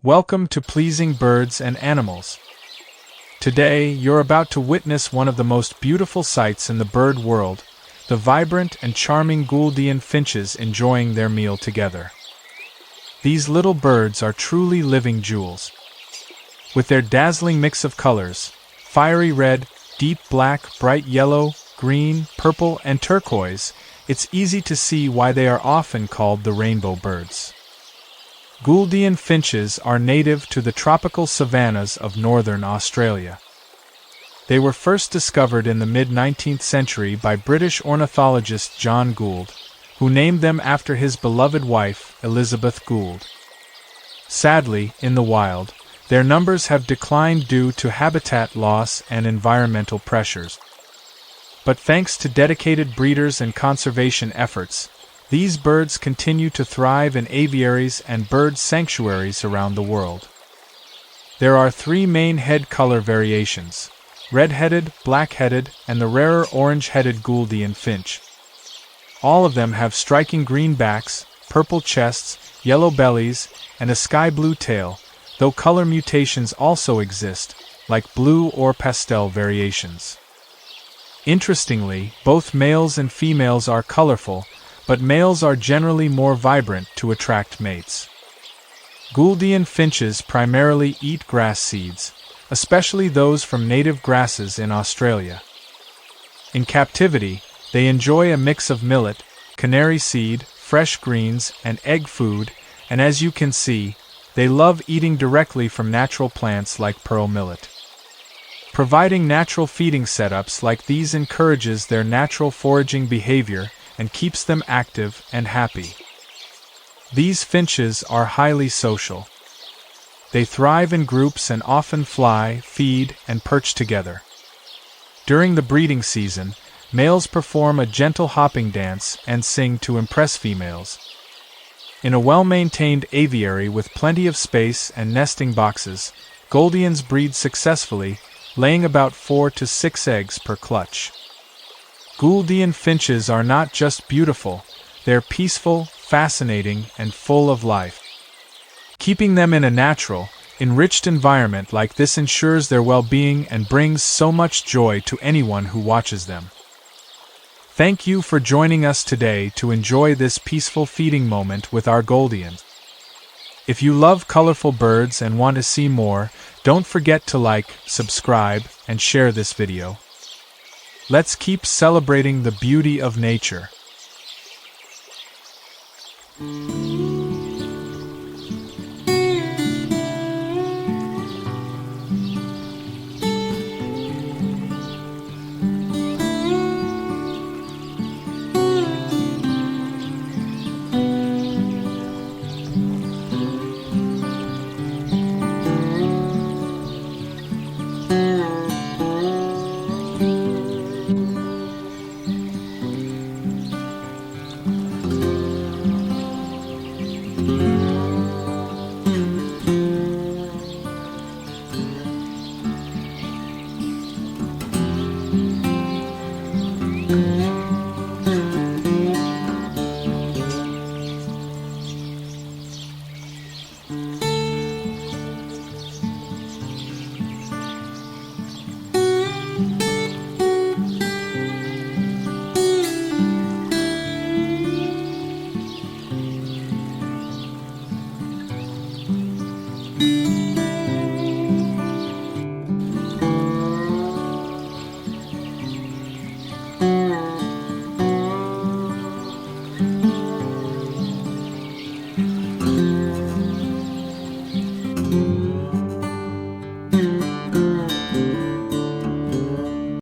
Welcome to Pleasing Birds and Animals. Today, you're about to witness one of the most beautiful sights in the bird world, the vibrant and charming Gouldian finches enjoying their meal together. These little birds are truly living jewels. With their dazzling mix of colors, fiery red, deep black, bright yellow, green, purple, and turquoise, it's easy to see why they are often called the rainbow birds. Gouldian finches are native to the tropical savannas of northern Australia. They were first discovered in the mid-19th century by British ornithologist John Gould, who named them after his beloved wife, Elizabeth Gould. Sadly, in the wild, their numbers have declined due to habitat loss and environmental pressures. But thanks to dedicated breeders and conservation efforts, these birds continue to thrive in aviaries and bird sanctuaries around the world. There are three main head color variations: red-headed, black-headed, and the rarer orange-headed Gouldian finch. All of them have striking green backs, purple chests, yellow bellies, and a sky blue tail, though color mutations also exist, like blue or pastel variations. Interestingly, both males and females are colorful, but males are generally more vibrant to attract mates. Gouldian finches primarily eat grass seeds, especially those from native grasses in Australia. In captivity, they enjoy a mix of millet, canary seed, fresh greens, and egg food, and as you can see, they love eating directly from natural plants like pearl millet. Providing natural feeding setups like these encourages their natural foraging behavior and keeps them active and happy. These finches are highly social. They thrive in groups and often fly, feed, and perch together. During the breeding season, males perform a gentle hopping dance and sing to impress females. In a well-maintained aviary with plenty of space and nesting boxes, Gouldians breed successfully, laying about 4 to 6 eggs per clutch. Gouldian finches are not just beautiful, they're peaceful, fascinating, and full of life. Keeping them in a natural, enriched environment like this ensures their well-being and brings so much joy to anyone who watches them. Thank you for joining us today to enjoy this peaceful feeding moment with our Gouldians. If you love colorful birds and want to see more, don't forget to like, subscribe, and share this video. Let's keep celebrating the beauty of nature.